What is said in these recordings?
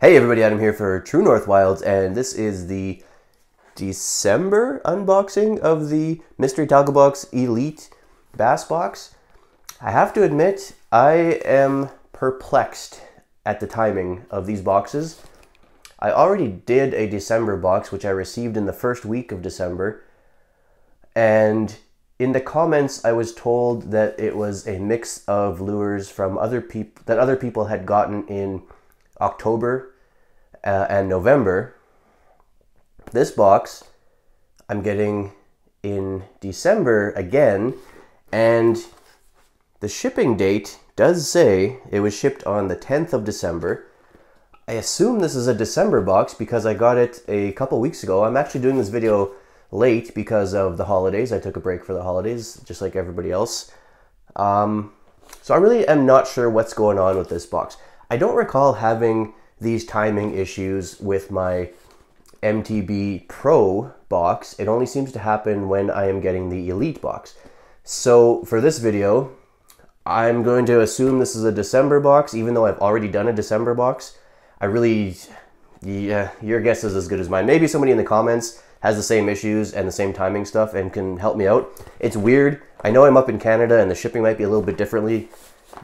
Hey everybody, Adam here for True North Wilds, and this is the December unboxing of the Mystery Tackle Box Elite Bass Box. I have to admit, I am perplexed at the timing of these boxes. I already did a December box, which I received in the first week of December, and in the comments I was told that it was a mix of lures from other people had gotten in October and November. This box I'm getting in December again, and the shipping date does say it was shipped on the 10th of December. I assume this is a December box because I got it a couple weeks ago. I'm actually doing this video late because of the holidays. I took a break for the holidays just like everybody else. So I really am not sure what's going on with this box. I don't recall having these timing issues with my MTB Pro box. It only seems to happen when I am getting the Elite box. So for this video, I'm going to assume this is a December box, even though I've already done a December box. Yeah, your guess is as good as mine. Maybe somebody in the comments has the same issues and the same timing stuff and can help me out. It's weird. I know I'm up in Canada and the shipping might be a little bit differently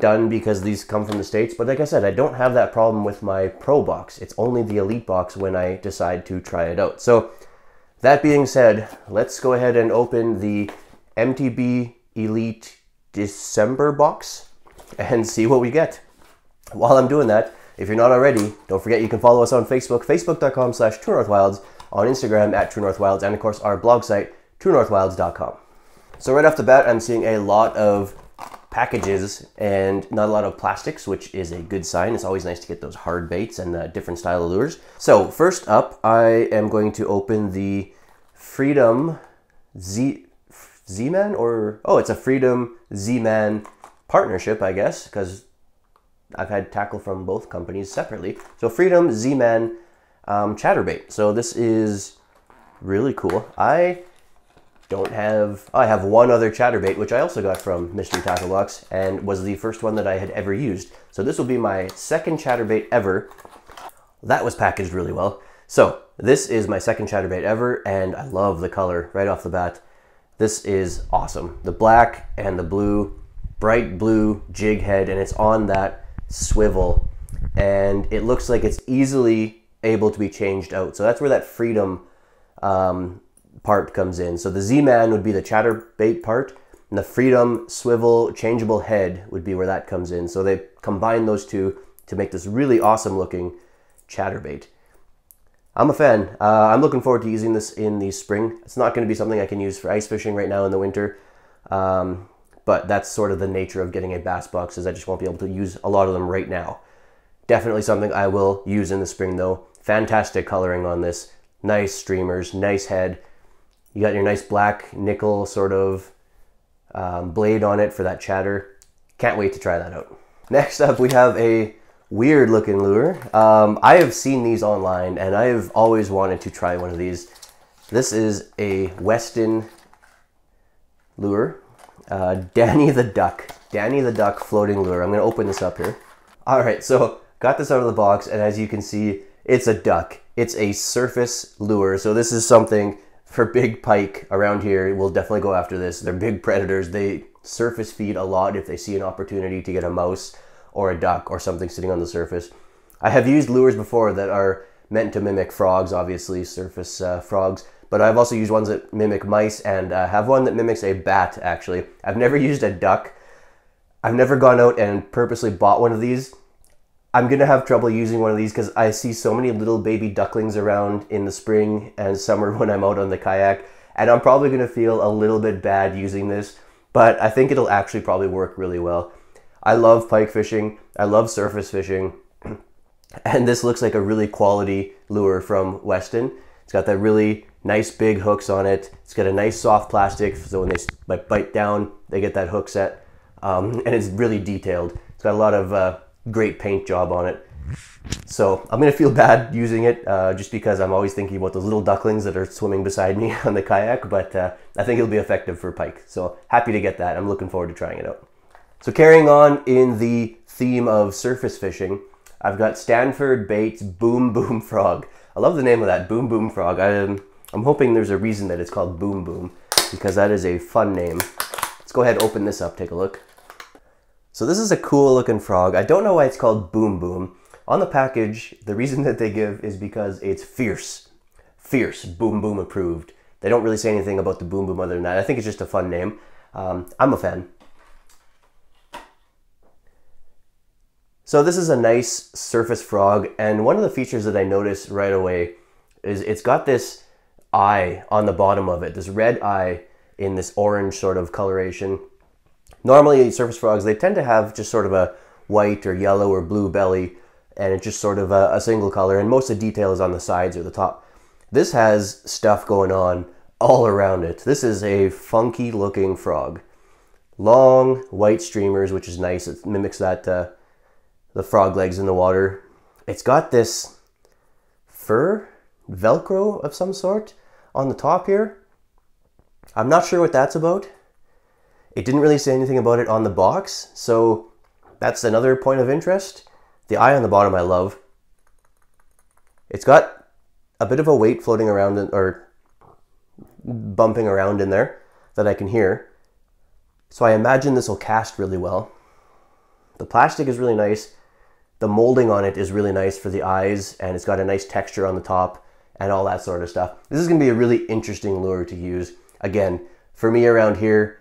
done because these come from the States, but like I said, I don't have that problem with my Pro box. It's only the Elite box when I decide to try it out. So that being said, let's go ahead and open the MTB Elite December box and see what we get. While I'm doing that, if you're not already, don't forget you can follow us on Facebook, facebook.com/TrueNorthWilds, on Instagram @TrueNorthWilds, and of course our blog site, TrueNorthWilds.com. So right off the bat, I'm seeing a lot of packages and not a lot of plastics, which is a good sign. It's always nice to get those hard baits and different style of lures. So first up, I am going to open the Freedom Zeman, or it's a Freedom Zeman partnership, I guess, because I've had tackle from both companies separately. So Freedom Zeman ChatterBait. So this is really cool. I have one other ChatterBait, which I also got from Mystery Tackle Box and was the first one that I had ever used. So this will be my second ChatterBait ever. That was packaged really well. So this is my second ChatterBait ever, and I love the color right off the bat. This is awesome. The black and the blue, bright blue jig head, and it's on that swivel, and it looks like it's easily able to be changed out. So that's where that Freedom part comes in. So the Z-Man would be the ChatterBait part, and the Freedom swivel changeable head would be where that comes in. So they combine those two to make this really awesome looking ChatterBait. I'm a fan. I'm looking forward to using this in the spring. It's not going to be something I can use for ice fishing right now in the winter, but that's sort of the nature of getting a bass box, is I just won't be able to use a lot of them right now. Definitely something I will use in the spring though. Fantastic coloring on this. Nice streamers, nice head. You got your nice black nickel sort of blade on it for that chatter. Can't wait to try that out. Next up, we have a weird looking lure. I have seen these online and I have always wanted to try one of these. This is a Weston lure. Danny the Duck floating lure. I'm going to open this up here. All right, so got this out of the box, and as you can see, it's a duck. It's a surface lure, so this is something for big pike around here. We'll definitely go after this. They're big predators. They surface feed a lot if they see an opportunity to get a mouse or a duck or something sitting on the surface. I have used lures before that are meant to mimic frogs, obviously, surface frogs, but I've also used ones that mimic mice, and have one that mimics a bat, actually. I've never used a duck. I've never gone out and purposely bought one of these. I'm going to have trouble using one of these because I see so many little baby ducklings around in the spring and summer when I'm out on the kayak, and I'm probably going to feel a little bit bad using this, but I think it'll actually probably work really well. I love pike fishing. I love surface fishing, and this looks like a really quality lure from Weston. It's got that really nice big hooks on it. It's got a nice soft plastic, so when they bite down, they get that hook set, and it's really detailed. It's got a lot of great paint job on it. So I'm going to feel bad using it just because I'm always thinking about those little ducklings that are swimming beside me on the kayak, but I think it'll be effective for pike. So happy to get that. I'm looking forward to trying it out. So carrying on in the theme of surface fishing, I've got Stanford Bait's Boom Boom Frog. I love the name of that, Boom Boom Frog. I'm hoping there's a reason that it's called Boom Boom, because that is a fun name. Let's go ahead and open this up, take a look. So this is a cool looking frog. I don't know why it's called Boom Boom. On the package, the reason that they give is because it's fierce. Fierce, Boom Boom approved. They don't really say anything about the Boom Boom other than that. I think it's just a fun name. I'm a fan. So this is a nice surface frog, and one of the features that I noticed right away is it's got this eye on the bottom of it, this red eye in this orange sort of coloration. Normally surface frogs, they tend to have just sort of a white or yellow or blue belly, and it's just sort of a single color, and most of the detail is on the sides or the top. This has stuff going on all around it. This is a funky looking frog. Long white streamers, which is nice. It mimics that the frog legs in the water. It's got this fur, Velcro of some sort on the top here. I'm not sure what that's about. It didn't really say anything about it on the box, so that's another point of interest. The eye on the bottom I love. It's got a bit of a weight floating around or bumping around in there that I can hear. So I imagine this will cast really well. The plastic is really nice. The molding on it is really nice for the eyes, and it's got a nice texture on the top and all that sort of stuff. This is going to be a really interesting lure to use. Again, for me around here,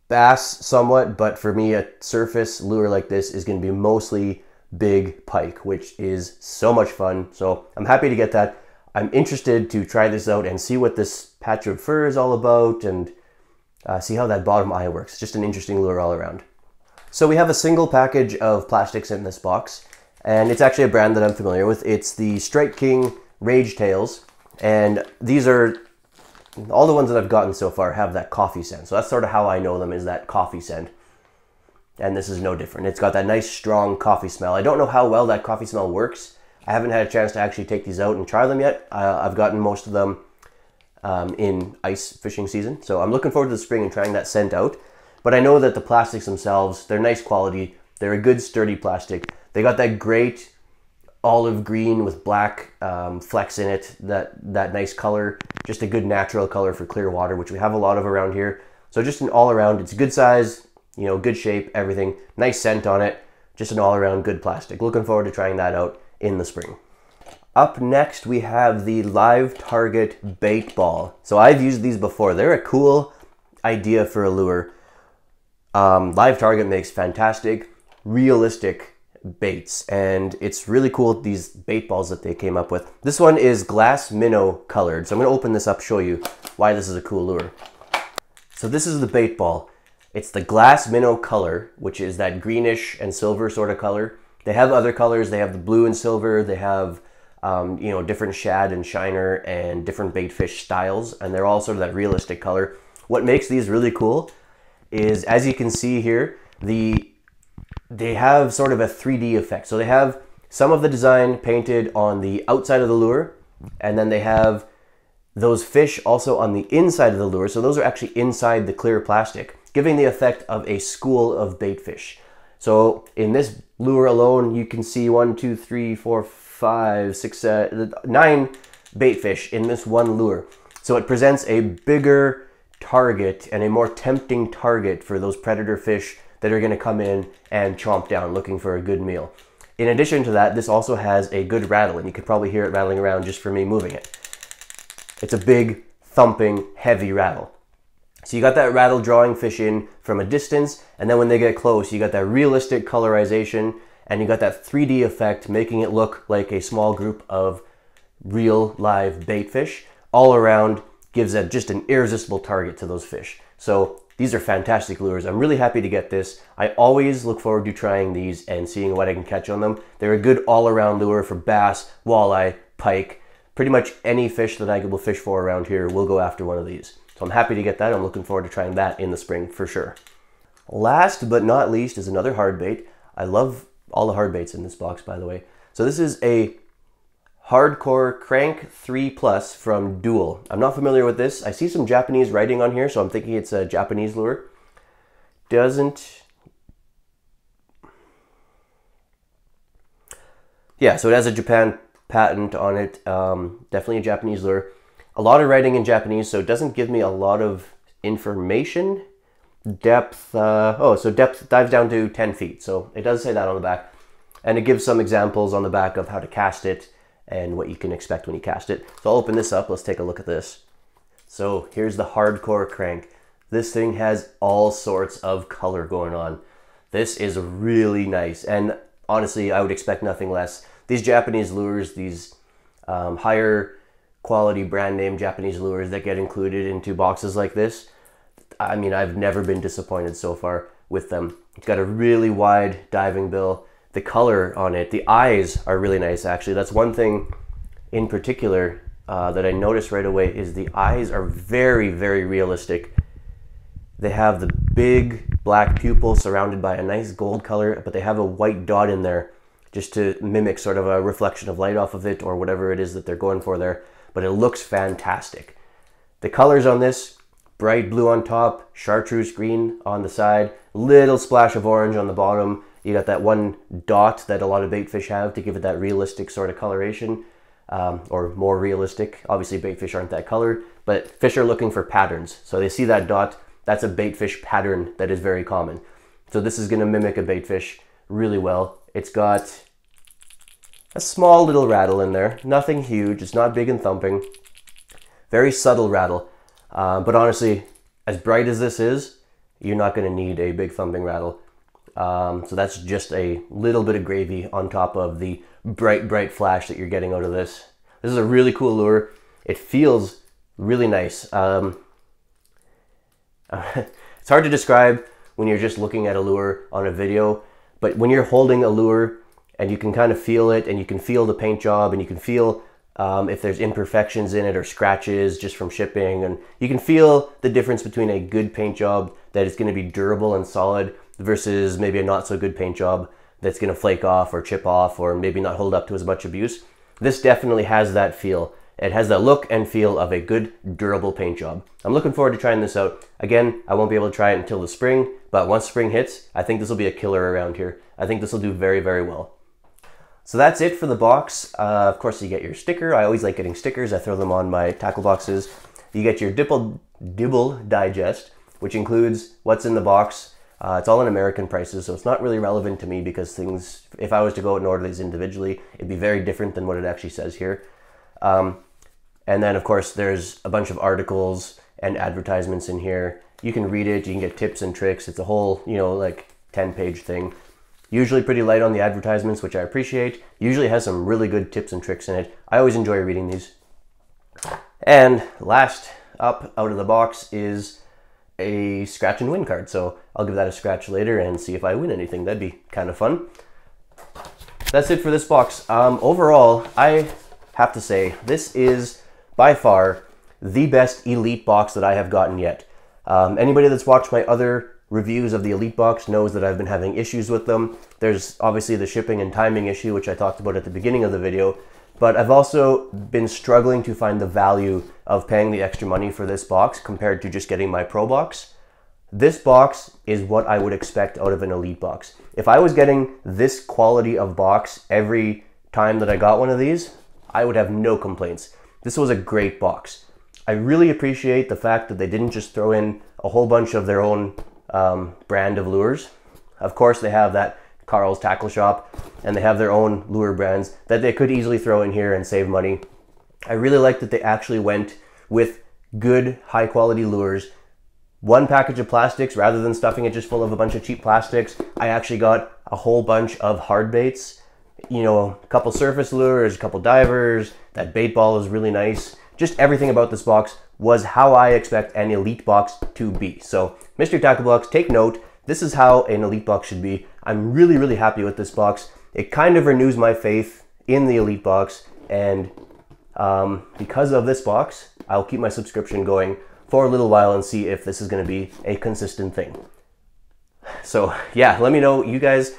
bass somewhat, but for me a surface lure like this is going to be mostly big pike, which is so much fun. So I'm happy to get that. I'm interested to try this out and see what this patch of fur is all about, and see how that bottom eye works. Just an interesting lure all around. So we have a single package of plastics in this box, and it's actually a brand that I'm familiar with. It's the Strike King Rage Tails, and these are, all the ones that I've gotten so far have that coffee scent. So that's sort of how I know them, is that coffee scent. And this is no different. It's got that nice strong coffee smell. I don't know how well that coffee smell works. I haven't had a chance to actually take these out and try them yet. I've gotten most of them in ice fishing season. So I'm looking forward to the spring and trying that scent out. But I know that the plastics themselves, they're nice quality. They're a good sturdy plastic. They got that great olive green with black flecks in it, that nice color, just a good natural color for clear water, which we have a lot of around here. So just an all around, it's a good size, you know, good shape, everything, nice scent on it, just an all around good plastic. Looking forward to trying that out in the spring. Up next, we have the Live Target Bait Ball. So I've used these before. They're a cool idea for a lure. Live Target makes fantastic, realistic baits, and it's really cool, these bait balls that they came up with. This one is glass minnow colored, so I'm going to open this up, show you why this is a cool lure. So this is the bait ball. It's the glass minnow color, which is that greenish and silver sort of color. They have other colors. They have the blue and silver. They have you know, different shad and shiner and different bait fish styles, and they're all sort of that realistic color. What makes these really cool is, as you can see here, they have sort of a 3D effect. So they have some of the design painted on the outside of the lure, and then they have those fish also on the inside of the lure. So those are actually inside the clear plastic, giving the effect of a school of bait fish. So in this lure alone, you can see 1, 2, 3, 4, 5, 6, 9 bait fish in this one lure. So it presents a bigger target and a more tempting target for those predator fish that are going to come in and chomp down looking for a good meal. In addition to that, this also has a good rattle, and you could probably hear it rattling around just for me moving it. It's a big, thumping, heavy rattle. So you got that rattle drawing fish in from a distance, and then when they get close, you got that realistic colorization, and you got that 3D effect, making it look like a small group of real live bait fish. All around gives just an irresistible target to those fish. So these are fantastic lures. I'm really happy to get this. I always look forward to trying these and seeing what I can catch on them. They're a good all-around lure for bass, walleye, pike. Pretty much any fish that I will fish for around here will go after one of these. So I'm happy to get that. I'm looking forward to trying that in the spring for sure. Last but not least is another hard bait. I love all the hard baits in this box, by the way. So this is a Hardcore Crank 3 Plus from Dual. I'm not familiar with this. I see some Japanese writing on here, so I'm thinking it's a Japanese lure. Yeah, so it has a Japan patent on it. Definitely a Japanese lure. A lot of writing in Japanese, so it doesn't give me a lot of information. Depth, so depth dives down to 10 feet. So it does say that on the back. And it gives some examples on the back of how to cast it and what you can expect when you cast it. So I'll open this up. Let's take a look at this. So here's the hardcore crank. This thing has all sorts of color going on. This is really nice. And honestly, I would expect nothing less. These Japanese lures, these higher quality brand name Japanese lures that get included into boxes like this, I mean, I've never been disappointed so far with them. It's got a really wide diving bill. The color on it, the eyes are really nice actually. That's one thing in particular that I noticed right away is the eyes are very, very realistic. They have the big black pupil surrounded by a nice gold color, but they have a white dot in there just to mimic sort of a reflection of light off of it or whatever it is that they're going for there. But it looks fantastic. The colors on this, bright blue on top, chartreuse green on the side, little splash of orange on the bottom. You got that one dot that a lot of bait fish have to give it that realistic sort of coloration, or more realistic. Obviously bait fish aren't that colored, but fish are looking for patterns. So they see that dot, that's a bait fish pattern that is very common. So this is gonna mimic a bait fish really well. It's got a small little rattle in there, nothing huge, it's not big and thumping. Very subtle rattle, but honestly, as bright as this is, you're not gonna need a big thumping rattle. So that's just a little bit of gravy on top of the bright flash that you're getting out of this. This is a really cool lure. It feels really nice. It's hard to describe when you're just looking at a lure on a video, but when you're holding a lure and you can kind of feel it and you can feel the paint job and you can feel if there's imperfections in it or scratches just from shipping, and you can feel the difference between a good paint job that is going to be durable and solid versus maybe a not so good paint job that's going to flake off or chip off or maybe not hold up to as much abuse. This definitely has that feel. It has that look and feel of a good durable paint job. I'm looking forward to trying this out. Again, I won't be able to try it until the spring, but once spring hits, I think this will be a killer around here. I think this will do very, very well. So that's it for the box. Of course, you get your sticker. I always like getting stickers. I throw them on my tackle boxes. You get your Dibble Digest, which includes what's in the box. It's all in American prices, so it's not really relevant to me because things, if I was to go out and order these individually, it'd be very different than what it actually says here. And then, of course, there's a bunch of articles and advertisements in here. You can read it. You can get tips and tricks. It's a whole, like 10-page thing. Usually pretty light on the advertisements, which I appreciate. Usually has some really good tips and tricks in it. I always enjoy reading these. And last up out of the box is a scratch and win card. So I'll give that a scratch later and see if I win anything. That'd be kind of fun. That's it for this box. Overall, I have to say this is by far the best Elite box that I have gotten yet. Anybody that's watched my other reviews of the Elite box knows that I've been having issues with them. There's obviously the shipping and timing issue, which I talked about at the beginning of the video, but I've also been struggling to find the value of paying the extra money for this box compared to just getting my Pro box. This box is what I would expect out of an Elite box. If I was getting this quality of box every time that I got one of these, I would have no complaints. This was a great box. I really appreciate the fact that they didn't just throw in a whole bunch of their own brand of lures. Of course, they have that Carl's Tackle Shop, and they have their own lure brands that they could easily throw in here and save money. I really like that they actually went with good, high-quality lures. One package of plastics, rather than stuffing it just full of a bunch of cheap plastics, I actually got a whole bunch of hard baits. A couple surface lures, a couple divers, that bait ball is really nice. Just everything about this box was how I expect an Elite box to be. So, Mr. Tackle Box, take note. This is how an Elite box should be. I'm really, really happy with this box. It kind of renews my faith in the Elite box, and because of this box, I'll keep my subscription going for a little while and see if this is going to be a consistent thing. So, yeah, let me know. You guys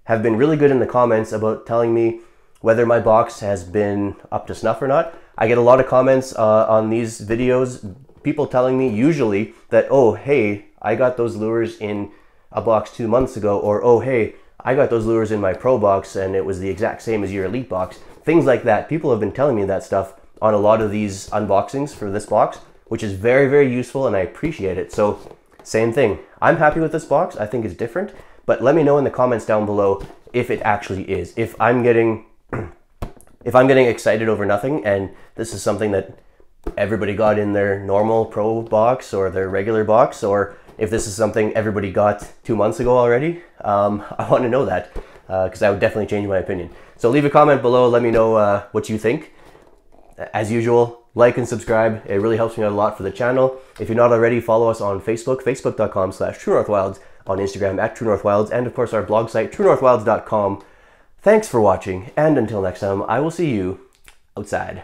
have been really good in the comments about telling me whether my box has been up to snuff or not. I get a lot of comments on these videos, people telling me usually that, oh, hey, I got those lures in a box 2 months ago, or, oh, hey, I got those lures in my Pro box and it was the exact same as your Elite box. Things like that. People have been telling me that stuff on a lot of these unboxings for this box, which is very, very useful and I appreciate it. So same thing. I'm happy with this box. I think it's different, but let me know in the comments down below if it actually is. If I'm getting excited over nothing and this is something that everybody got in their normal Pro box or their regular box, or if this is something everybody got 2 months ago already, I want to know that because that would definitely change my opinion. So leave a comment below, let me know what you think. As usual, like and subscribe. It really helps me out a lot for the channel. If you're not already, follow us on Facebook, facebook.com/TrueNorthWilds, on Instagram @TrueNorthWilds, and of course our blog site, TrueNorthWilds.com. Thanks for watching, and until next time, I will see you outside.